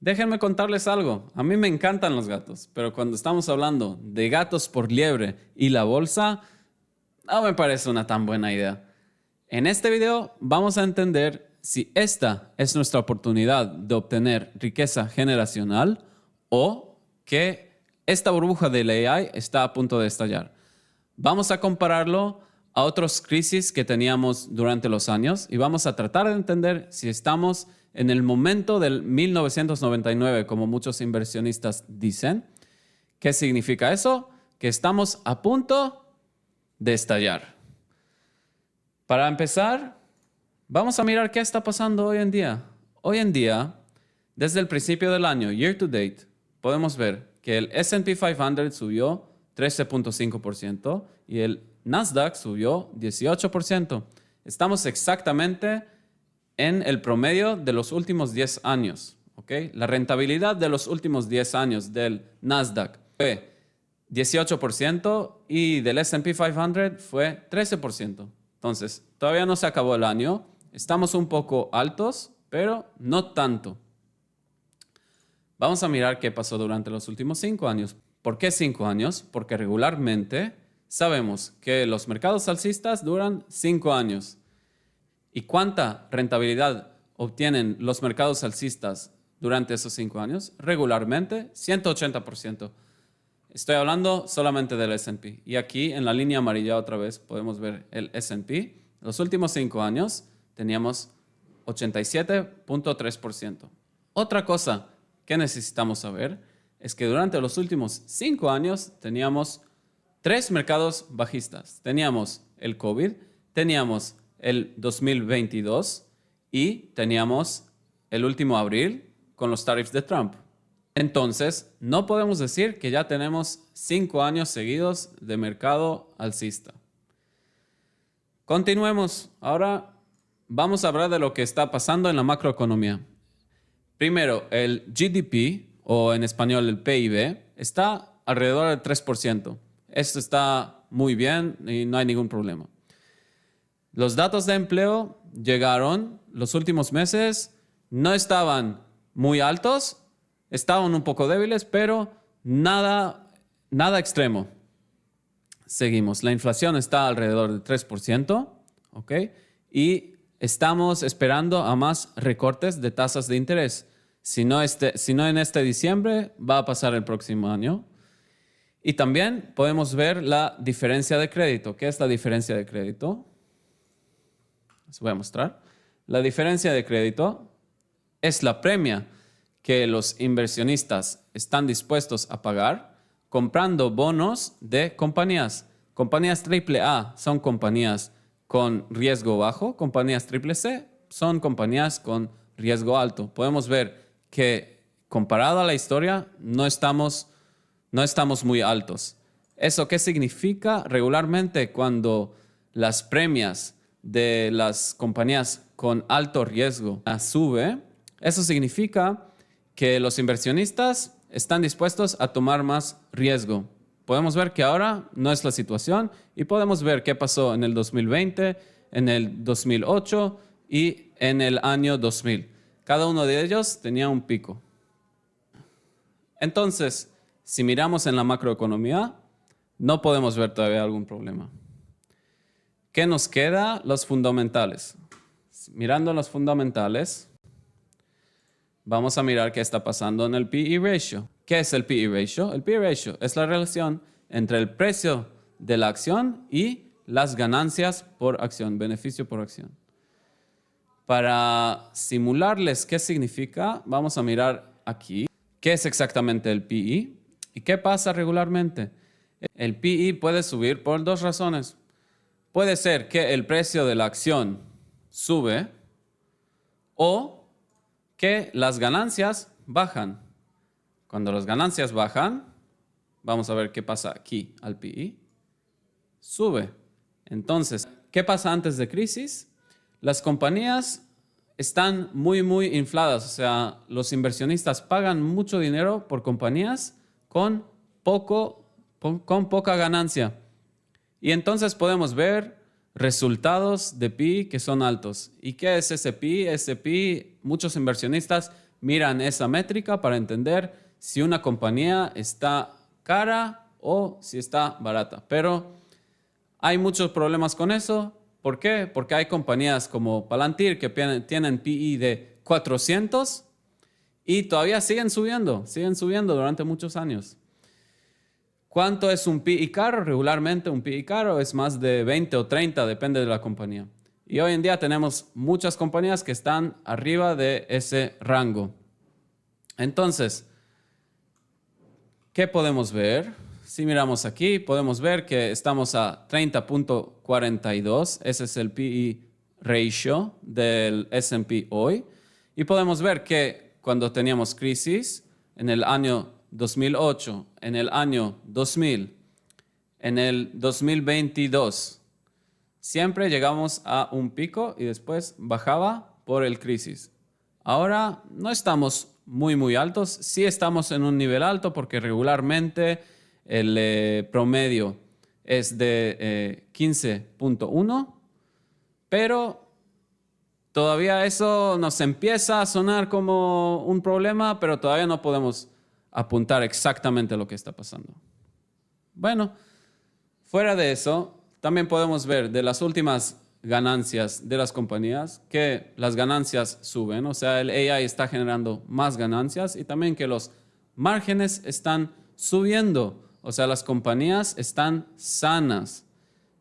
Déjenme contarles algo. A mí me encantan los gatos, pero cuando estamos hablando de gatos por liebre y la bolsa, no me parece una tan buena idea. En este video vamos a entender si esta es nuestra oportunidad de obtener riqueza generacional o que esta burbuja del AI está a punto de estallar. Vamos a compararlo a otras crisis que teníamos durante los años y vamos a tratar de entender si estamos en el momento del 1999, como muchos inversionistas dicen. ¿Qué significa eso? Que estamos a punto de estallar. Para empezar, vamos a mirar qué está pasando hoy en día. Hoy en día, desde el principio del año, year to date, podemos ver que el S&P 500 subió 13.5% y el Nasdaq subió 18%. Estamos exactamente en el promedio de los últimos 10 años. ¿Okay? La rentabilidad de los últimos 10 años del Nasdaq fue 18% y del S&P 500 fue 13%. Entonces, todavía no se acabó el año. Estamos un poco altos, pero no tanto. Vamos a mirar qué pasó durante los últimos 5 años. ¿Por qué 5 años? Porque regularmente sabemos que los mercados alcistas duran 5 años. ¿Y cuánta rentabilidad obtienen los mercados alcistas durante esos 5 años? Regularmente, 180%. Estoy hablando solamente del S&P. Y aquí, en la línea amarilla otra vez, podemos ver el S&P. Los últimos 5 años teníamos 87.3%. Otra cosa que necesitamos saber es que durante los últimos 5 años teníamos 3 mercados bajistas. Teníamos el COVID, teníamos el 2022 y teníamos el último abril con los tariffs de Trump. Entonces, no podemos decir que ya tenemos 5 años seguidos de mercado alcista. Continuemos. Ahora vamos a hablar de lo que está pasando en la macroeconomía. Primero, el GDP, o en español el PIB, está alrededor del 3%. Esto está muy bien y no hay ningún problema. Los datos de empleo llegaron los últimos meses, no estaban muy altos, estaban un poco débiles, pero nada extremo. Seguimos. La inflación está alrededor del 3%, ¿ok? Y estamos esperando a más recortes de tasas de interés. Si no en este diciembre, va a pasar el próximo año. Y también podemos ver la diferencia de crédito. ¿Qué es la diferencia de crédito? Les voy a mostrar. La diferencia de crédito es la premia que los inversionistas están dispuestos a pagar comprando bonos de compañías. Compañías AAA son compañías con riesgo bajo, compañías CCC son compañías con riesgo alto. Podemos ver que comparado a la historia no estamos muy altos. ¿Eso qué significa? Regularmente cuando las premias de las compañías con alto riesgo sube, eso significa que los inversionistas están dispuestos a tomar más riesgo. Podemos ver que ahora no es la situación y podemos ver qué pasó en el 2020, en el 2008 y en el año 2000. Cada uno de ellos tenía un pico. Entonces, si miramos en la macroeconomía, no podemos ver todavía algún problema. ¿Qué nos queda? Los fundamentales. Mirando los fundamentales, vamos a mirar qué está pasando en el P/E ratio. ¿Qué es el P/E ratio? El P/E ratio es la relación entre el precio de la acción y las ganancias por acción, beneficio por acción. Para simularles qué significa, vamos a mirar aquí qué es exactamente el P/E y qué pasa regularmente. El P/E puede subir por 2 razones. Puede ser que el precio de la acción sube o que las ganancias bajan. Cuando las ganancias bajan, vamos a ver qué pasa aquí al P/E. Sube. Entonces, ¿qué pasa antes de crisis? Las compañías están muy infladas. O sea, los inversionistas pagan mucho dinero por compañías con poca ganancia. Y entonces podemos ver resultados de PI que son altos. ¿Y qué es ese PI? Ese PI, muchos inversionistas miran esa métrica para entender si una compañía está cara o si está barata. Pero hay muchos problemas con eso. ¿Por qué? Porque hay compañías como Palantir que tienen PE de 400 y todavía siguen subiendo durante muchos años. ¿Cuánto es un PE caro? Regularmente un PE caro es más de 20 o 30, depende de la compañía. Y hoy en día tenemos muchas compañías que están arriba de ese rango. Entonces, ¿qué podemos ver? Si miramos aquí, podemos ver que estamos a 30.42. Ese es el PE ratio del S&P hoy. Y podemos ver que cuando teníamos crisis en el año 2008, en el año 2000, en el 2022, siempre llegamos a un pico y después bajaba por el crisis. Ahora no estamos muy altos. Sí estamos en un nivel alto porque regularmente el promedio es de 15.1, pero todavía eso nos empieza a sonar como un problema, pero todavía no podemos apuntar exactamente lo que está pasando. Bueno, fuera de eso, también podemos ver de las últimas ganancias de las compañías que las ganancias suben, o sea, el AI está generando más ganancias y también que los márgenes están subiendo, o sea, las compañías están sanas.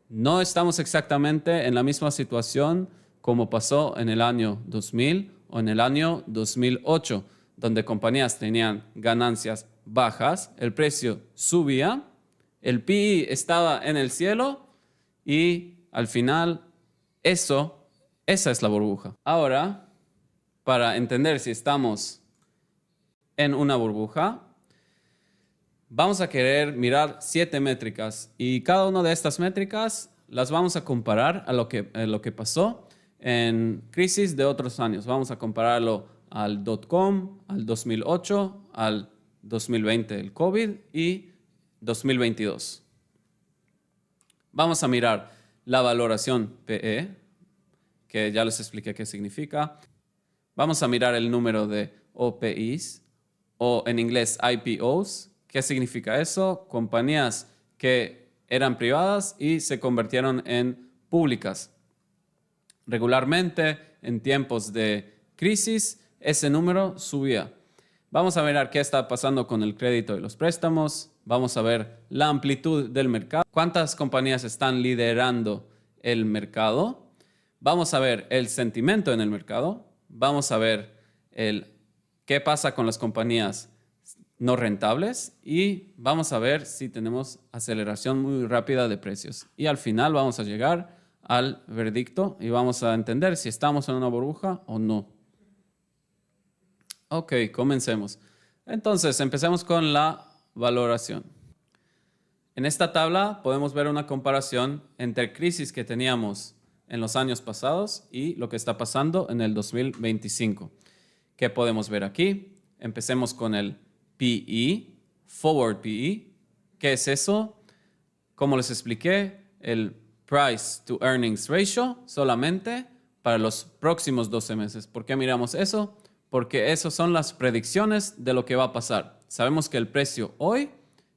No estamos exactamente en la misma situación como pasó en el año 2000 o en el año 2008, donde compañías tenían ganancias bajas, el precio subía, el PE estaba en el cielo y al final esa es la burbuja. Ahora, para entender si estamos en una burbuja, vamos a querer mirar 7 métricas y cada una de estas métricas las vamos a comparar a lo que pasó en crisis de otros años. Vamos a compararlo al .com, al 2008, al 2020, el COVID y 2022. Vamos a mirar la valoración PE, que ya les expliqué qué significa. Vamos a mirar el número de OPIs o en inglés IPOs. ¿Qué significa eso? Compañías que eran privadas y se convirtieron en públicas. Regularmente, en tiempos de crisis, ese número subía. Vamos a mirar qué está pasando con el crédito y los préstamos. Vamos a ver la amplitud del mercado. ¿Cuántas compañías están liderando el mercado? Vamos a ver el sentimiento en el mercado. Vamos a ver qué pasa con las compañías no rentables y vamos a ver si tenemos aceleración muy rápida de precios. Y al final vamos a llegar al veredicto y vamos a entender si estamos en una burbuja o no. Ok, comencemos. Entonces, empecemos con la valoración. En esta tabla podemos ver una comparación entre crisis que teníamos en los años pasados y lo que está pasando en el 2025. ¿Qué podemos ver aquí? Empecemos con el PE, Forward PE. ¿Qué es eso? Como les expliqué, el Price to Earnings Ratio solamente para los próximos 12 meses. ¿Por qué miramos eso? Porque esas son las predicciones de lo que va a pasar. Sabemos que el precio hoy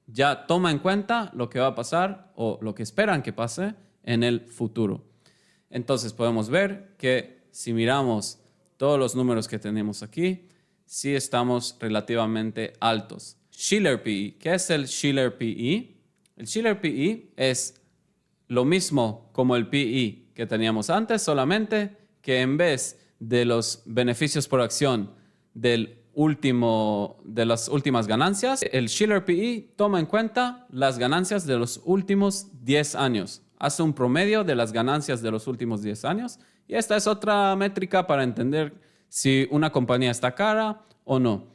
ya toma en cuenta lo que va a pasar o lo que esperan que pase en el futuro. Entonces podemos ver que si miramos todos los números que tenemos aquí, sí estamos relativamente altos. Shiller PE. ¿Qué es el Shiller PE? El Shiller PE es lo mismo como el PE que teníamos antes, solamente que en vez de los beneficios por acción de las últimas ganancias, el Shiller PE toma en cuenta las ganancias de los últimos 10 años. Hace un promedio de las ganancias de los últimos 10 años. Y esta es otra métrica para entender si una compañía está cara o no.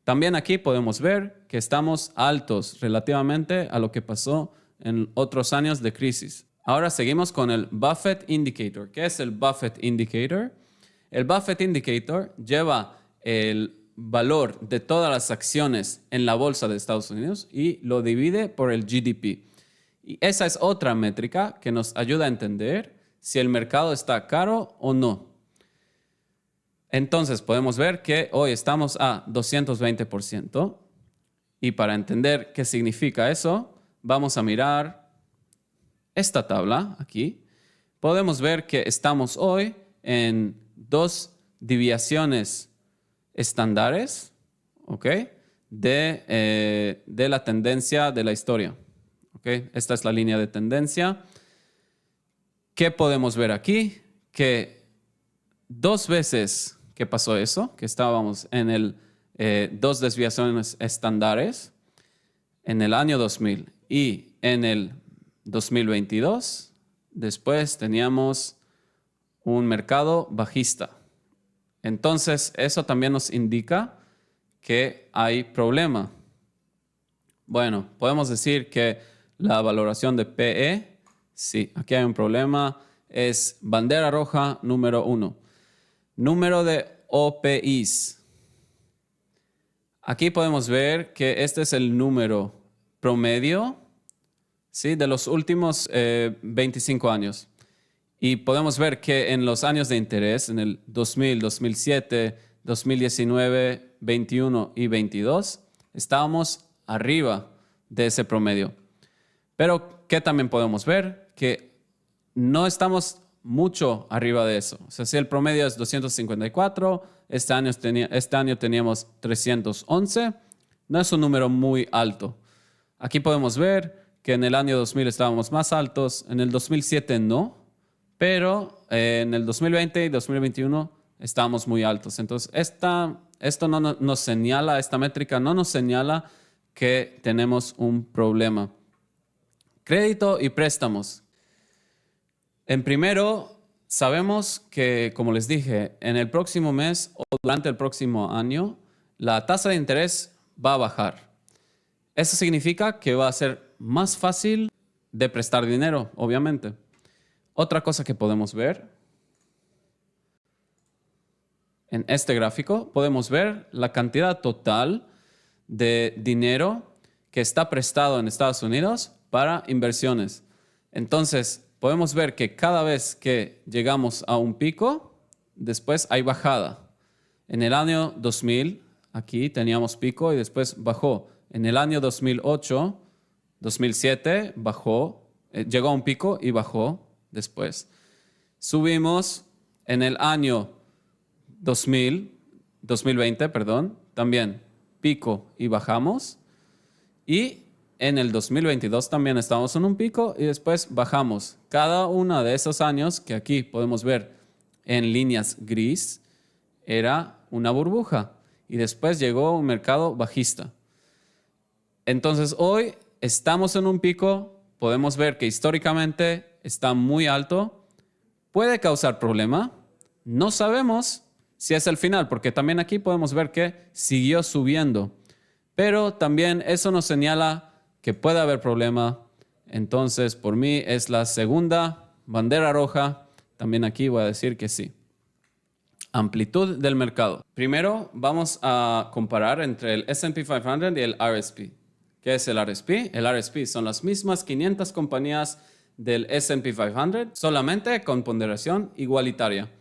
También aquí podemos ver que estamos altos relativamente a lo que pasó en otros años de crisis. Ahora seguimos con el Buffett Indicator. ¿Qué es el Buffett Indicator? El Buffett Indicator lleva el valor de todas las acciones en la bolsa de Estados Unidos y lo divide por el GDP. Y esa es otra métrica que nos ayuda a entender si el mercado está caro o no. Entonces podemos ver que hoy estamos a 220%. Y para entender qué significa eso, vamos a mirar esta tabla aquí. Podemos ver que estamos hoy en 2 desviaciones estándares, ¿ok? De la tendencia de la historia. ¿Ok? Esta es la línea de tendencia. ¿Qué podemos ver aquí? Que 2 veces que pasó eso, que estábamos en el 2 desviaciones estándares en el año 2000 y en el 2022, después teníamos un mercado bajista. Entonces, eso también nos indica que hay problema. Bueno, podemos decir que la valoración de PE, sí, aquí hay un problema, es bandera roja número 1. Número de OPIs. Aquí podemos ver que este es el número promedio, ¿sí?, de los últimos 25 años. Y podemos ver que en los años de interés, en el 2000, 2007, 2019, 21 y 22, estábamos arriba de ese promedio. Pero, ¿qué también podemos ver? Que no estamos mucho arriba de eso. O sea, si el promedio es 254, este año teníamos 311, no es un número muy alto. Aquí podemos ver que en el año 2000 estábamos más altos, en el 2007 no, pero en el 2020 y 2021 estábamos muy altos. Entonces, esto no nos señala, esta métrica no nos señala que tenemos un problema. Crédito y préstamos. En primero, sabemos que, como les dije, en el próximo mes o durante el próximo año, la tasa de interés va a bajar. Eso significa que va a ser más fácil de prestar dinero, obviamente. Otra cosa que podemos ver, en este gráfico, podemos ver la cantidad total de dinero que está prestado en Estados Unidos para inversiones. Entonces, podemos ver que cada vez que llegamos a un pico, después hay bajada. En el año 2000, aquí teníamos pico y después bajó. En el año 2008, 2007, bajó, llegó a un pico y bajó después. Subimos en el año 2020, también pico y bajamos. Y en el 2022 también estamos en un pico y después bajamos. Cada uno de esos años que aquí podemos ver en líneas gris era una burbuja y después llegó un mercado bajista. Entonces hoy estamos en un pico, podemos ver que históricamente está muy alto, puede causar problema, no sabemos si es el final, porque también aquí podemos ver que siguió subiendo, pero también eso nos señala que puede haber problema. Entonces, por mí es la segunda bandera roja. También aquí voy a decir que sí. Amplitud del mercado. Primero, vamos a comparar entre el S&P 500 y el RSP. ¿Qué es el RSP? El RSP son las mismas 500 compañías del S&P 500, solamente con ponderación igualitaria.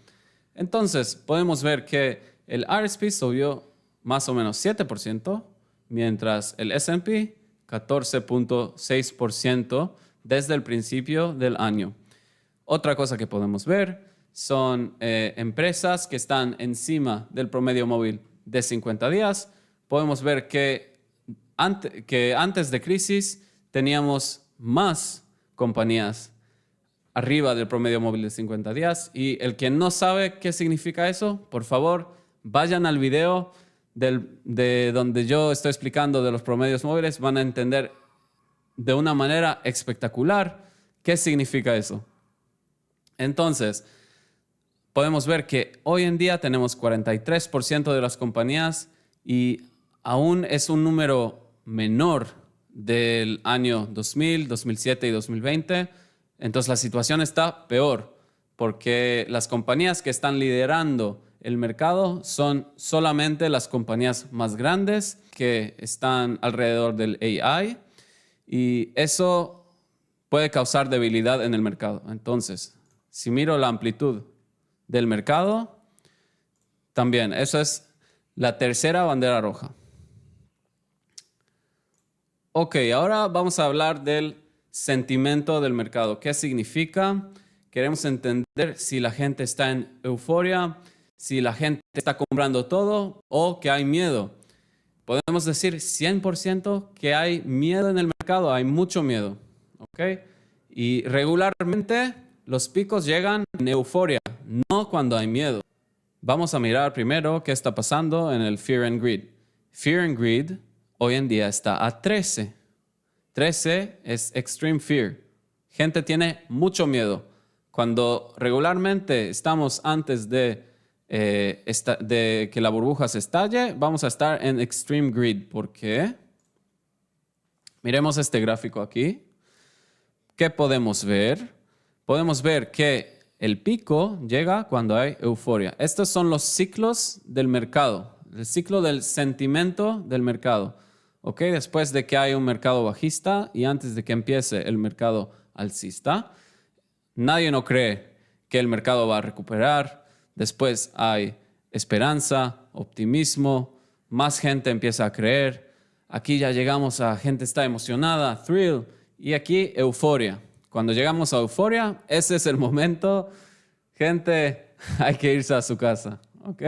Entonces, podemos ver que el RSP subió más o menos 7%, mientras el S&P 14.6% desde el principio del año. Otra cosa que podemos ver son empresas que están encima del promedio móvil de 50 días. Podemos ver que antes de crisis teníamos más compañías arriba del promedio móvil de 50 días. Y el que no sabe qué significa eso, por favor, vayan al video de donde yo estoy explicando de los promedios móviles. Van a entender de una manera espectacular qué significa eso. Entonces, podemos ver que hoy en día tenemos 43% de las compañías y aún es un número menor del año 2000, 2007 y 2020. Entonces la situación está peor porque las compañías que están liderando el mercado son solamente las compañías más grandes que están alrededor del AI y eso puede causar debilidad en el mercado. Entonces, si miro la amplitud del mercado, También, eso es la tercera bandera roja. Ok, ahora vamos a hablar del sentimiento del mercado. ¿Qué significa? Queremos entender si la gente está en euforia, si la gente está comprando todo o que hay miedo. Podemos decir 100% que hay miedo en el mercado, hay mucho miedo. ¿Ok? Y regularmente los picos llegan en euforia, no cuando hay miedo. Vamos a mirar primero qué está pasando en el Fear and Greed. Fear and Greed hoy en día está a 13. 13 es Extreme Fear. Gente tiene mucho miedo. Cuando regularmente estamos antes de que la burbuja se estalle, vamos a estar en Extreme Greed. ¿Por qué? Miremos este gráfico aquí. ¿Qué podemos ver? Podemos ver que el pico llega cuando hay euforia. Estos son los ciclos del mercado, el ciclo del sentimiento del mercado. ¿Ok? Después de que hay un mercado bajista y antes de que empiece el mercado alcista, nadie no cree que el mercado va a recuperar. Después hay esperanza, optimismo, más gente empieza a creer. Aquí ya llegamos a gente está emocionada, thrill, y aquí euforia. Cuando llegamos a euforia, ese es el momento. Gente, hay que irse a su casa. ¿Ok?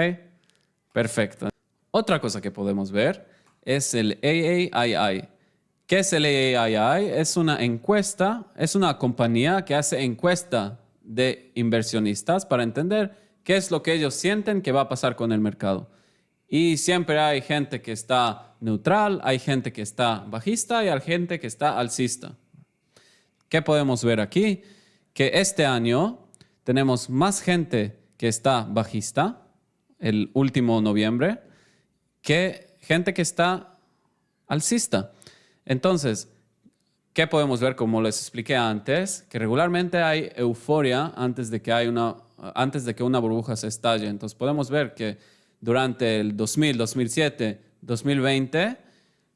Perfecto. Otra cosa que podemos ver es el AAII. ¿Qué es el AAII? Es una encuesta, es una compañía que hace encuesta de inversionistas para entender qué es lo que ellos sienten que va a pasar con el mercado. Y siempre hay gente que está neutral, hay gente que está bajista y hay gente que está alcista. ¿Qué podemos ver aquí? Que este año tenemos más gente que está bajista, el último noviembre, que gente que está alcista. Entonces, ¿qué podemos ver? Como les expliqué antes, que regularmente hay euforia antes de que una burbuja se estalle. Entonces, podemos ver que durante el 2000, 2007, 2020,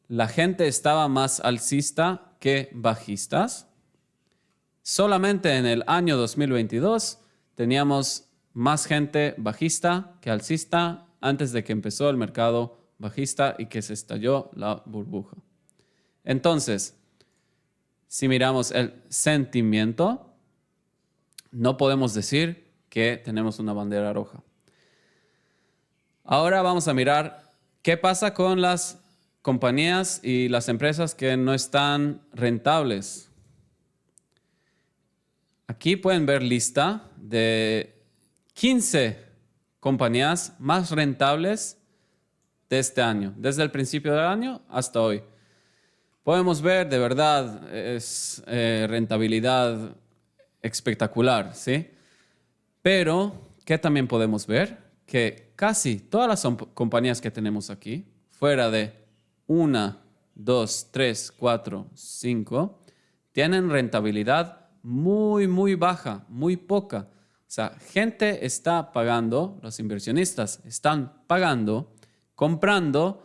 la gente estaba más alcista que bajistas. Solamente en el año 2022 teníamos más gente bajista que alcista antes de que empezó el mercado bajista y que se estalló la burbuja. Entonces, si miramos el sentimiento, no podemos decir que tenemos una bandera roja. Ahora vamos a mirar qué pasa con las compañías y las empresas que no están rentables. Aquí pueden ver lista de 15 compañías más rentables de este año, desde el principio del año hasta hoy. Podemos ver, de verdad, es rentabilidad espectacular, ¿sí? Pero, ¿qué también podemos ver? Que casi todas las compañías que tenemos aquí, fuera de 1, 2, 3, 4, 5, tienen rentabilidad muy baja, muy poca. O sea, gente está pagando, los inversionistas están pagando, comprando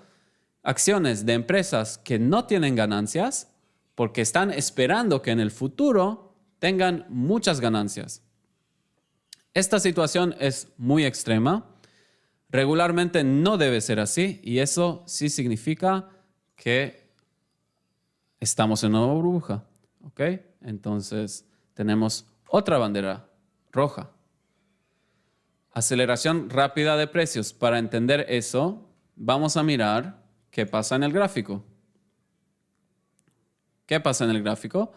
acciones de empresas que no tienen ganancias porque están esperando que en el futuro tengan muchas ganancias. Esta situación es muy extrema. Regularmente no debe ser así y eso sí significa que estamos en una burbuja. ¿Ok? Entonces tenemos otra bandera roja. Aceleración rápida de precios. Para entender eso, vamos a mirar qué pasa en el gráfico. ¿Qué pasa en el gráfico?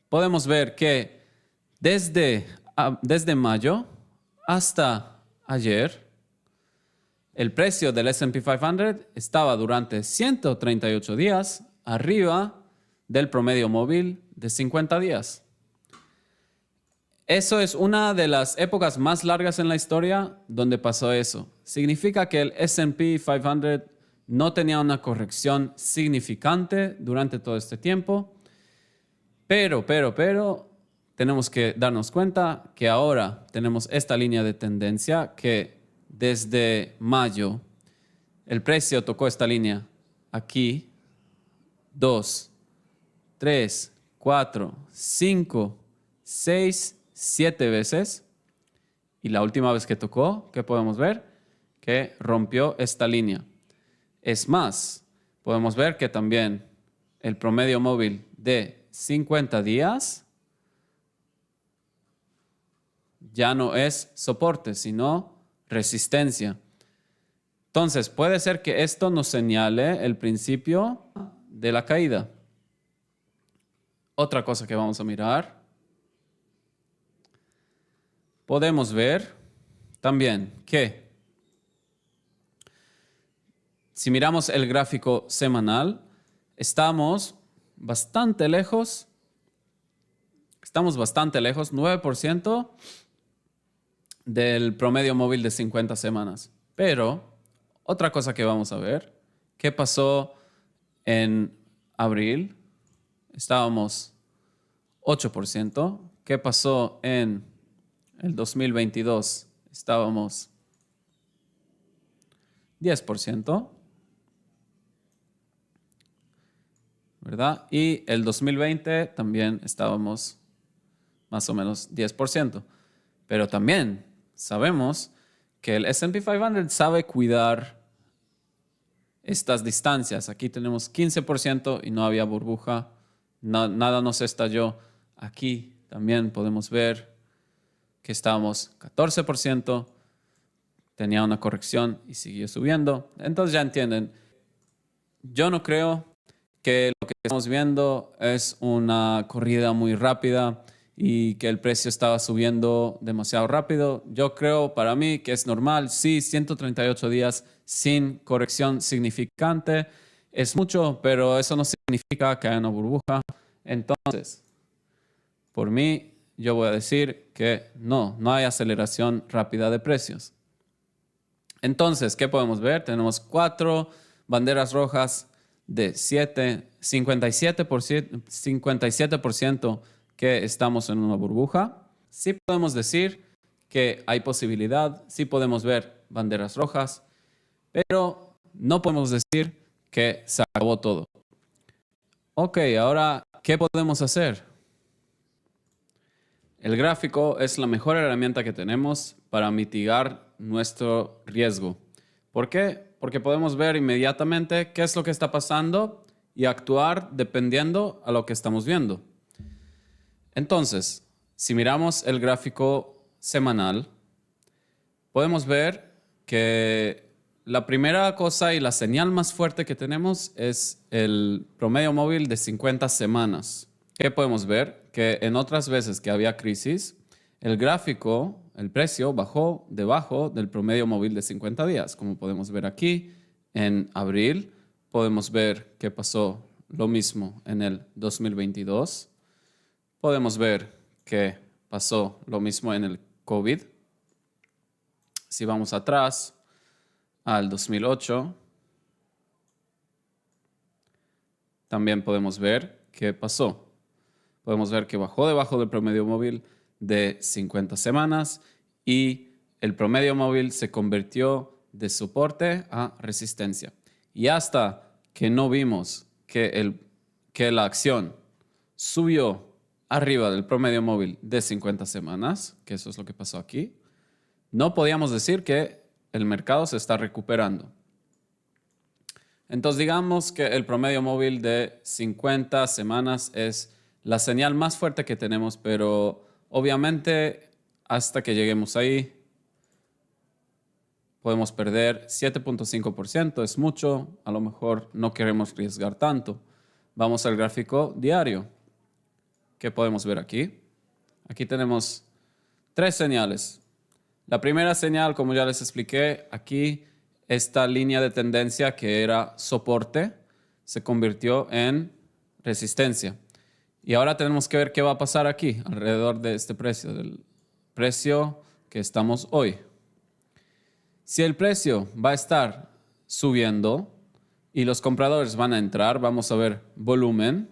Podemos ver que desde mayo hasta ayer, el precio del S&P 500 estaba durante 138 días arriba del promedio móvil de 50 días. Eso es una de las épocas más largas en la historia donde pasó eso. Significa que el S&P 500 no tenía una corrección significante durante todo este tiempo. Pero, tenemos que darnos cuenta que ahora tenemos esta línea de tendencia que desde mayo el precio tocó esta línea aquí 2, 3, 4, 5, 6, 7 veces. Y la última vez que tocó, ¿qué podemos ver? que rompió esta línea. Es más, podemos ver que también el promedio móvil de 50 días ya no es soporte, sino resistencia. Entonces, puede ser que esto nos señale el principio de la caída. Otra cosa que vamos a mirar. Podemos ver también que si miramos el gráfico semanal, estamos bastante lejos. Estamos bastante lejos, 9% del promedio móvil de 50 semanas. Pero otra cosa que vamos a ver, ¿qué pasó en abril? Estábamos 8%. ¿Qué pasó en el 2022? Estábamos 10%. ¿Verdad? Y el 2020 también estábamos más o menos 10%. Pero también sabemos que el S&P 500 sabe cuidar estas distancias. Aquí tenemos 15% y no había burbuja. Nada nos estalló. Aquí también podemos ver que estábamos 14%. Tenía una corrección y siguió subiendo. Entonces ya entienden. Yo no creo que lo que estamos viendo es una corrida muy rápida y que el precio estaba subiendo demasiado rápido. Yo creo para mí que es normal. Sí, 138 días sin corrección significante es mucho, pero eso no significa que haya una burbuja. Entonces, por mí, yo voy a decir que no hay aceleración rápida de precios. Entonces, ¿qué podemos ver? Tenemos 4 banderas rojas de 57% que estamos en una burbuja. Sí podemos decir que hay posibilidad, sí podemos ver banderas rojas, pero no podemos decir que se acabó todo. Ok, ahora, ¿qué podemos hacer? El gráfico es la mejor herramienta que tenemos para mitigar nuestro riesgo. ¿Por qué? Porque podemos ver inmediatamente qué es lo que está pasando y actuar dependiendo a lo que estamos viendo. Entonces, si miramos el gráfico semanal, podemos ver que la primera cosa y la señal más fuerte que tenemos es el promedio móvil de 50 semanas. ¿Qué podemos ver? Que en otras veces que había crisis, el gráfico, el precio bajó debajo del promedio móvil de 50 días. Como podemos ver aquí, en abril, podemos ver que pasó lo mismo en el 2022. Podemos ver que pasó lo mismo en el COVID. Si vamos atrás al 2008, también podemos ver qué pasó. Podemos ver que bajó debajo del promedio móvil de 50 semanas y el promedio móvil se convirtió de soporte a resistencia. Y hasta que no vimos que la acción subió arriba del promedio móvil de 50 semanas, que eso es lo que pasó aquí, no podíamos decir que el mercado se está recuperando. Entonces digamos que el promedio móvil de 50 semanas es la señal más fuerte que tenemos, pero obviamente hasta que lleguemos ahí podemos perder 7.5%, es mucho, a lo mejor no queremos arriesgar tanto. Vamos al gráfico diario. ¿Qué podemos ver aquí? Aquí tenemos 3 señales. La primera señal, como ya les expliqué, aquí esta línea de tendencia que era soporte se convirtió en resistencia. Y ahora tenemos que ver qué va a pasar aquí, alrededor de este precio, del precio que estamos hoy. Si el precio va a estar subiendo y los compradores van a entrar, vamos a ver volumen,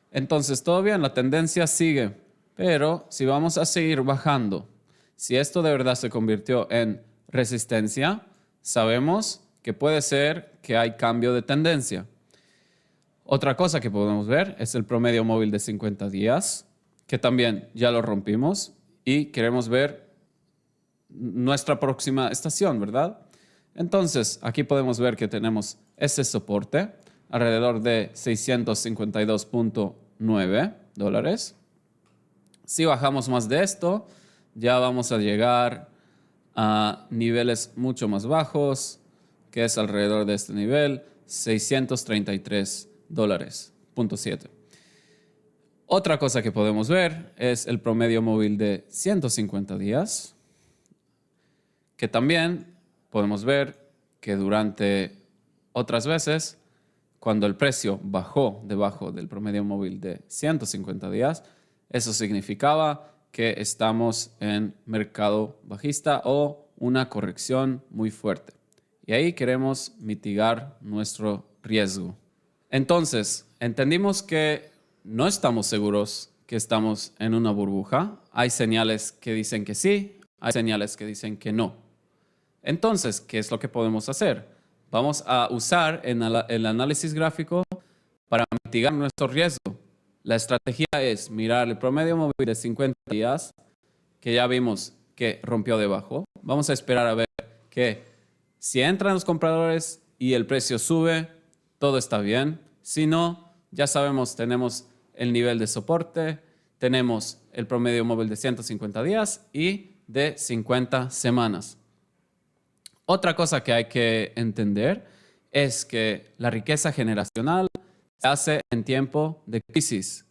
entonces todo bien, la tendencia sigue. Pero si vamos a seguir bajando, si esto de verdad se convirtió en resistencia, sabemos que puede ser que hay cambio de tendencia. Otra cosa que podemos ver es el promedio móvil de 50 días, que también ya lo rompimos y queremos ver nuestra próxima estación, ¿verdad? Entonces, aquí podemos ver que tenemos ese soporte alrededor de $652.9. Si bajamos más de esto, ya vamos a llegar a niveles mucho más bajos, que es alrededor de este nivel, $633.7. Otra cosa que podemos ver es el promedio móvil de 150 días, que también podemos ver que durante otras veces, cuando el precio bajó debajo del promedio móvil de 150 días, eso significaba que estamos en mercado bajista o una corrección muy fuerte. Y ahí queremos mitigar nuestro riesgo. Entonces, entendimos que no estamos seguros que estamos en una burbuja. Hay señales que dicen que sí, hay señales que dicen que no. Entonces, ¿qué es lo que podemos hacer? Vamos a usar el análisis gráfico para mitigar nuestro riesgo. La estrategia es mirar el promedio móvil de 50 días, que ya vimos que rompió debajo. Vamos a esperar a ver que si entran los compradores y el precio sube, todo está bien. Si no, ya sabemos, tenemos el nivel de soporte, tenemos el promedio móvil de 150 días y de 50 semanas. Otra cosa que hay que entender es que la riqueza generacional se hace en tiempo de crisis.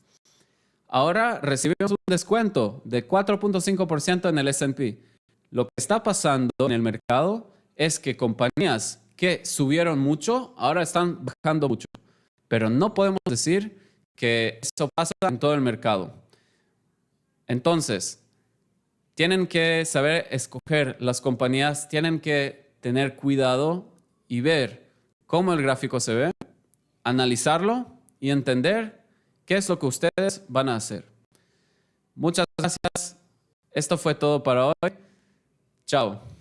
Ahora recibimos un descuento de 4.5% en el S&P. Lo que está pasando en el mercado es que compañías que subieron mucho ahora están bajando mucho. Pero no podemos decir que eso pasa en todo el mercado. Entonces, tienen que saber escoger las compañías, tienen que tener cuidado y ver cómo el gráfico se ve, analizarlo y entender qué es lo que ustedes van a hacer. Muchas gracias. Esto fue todo para hoy. Chao.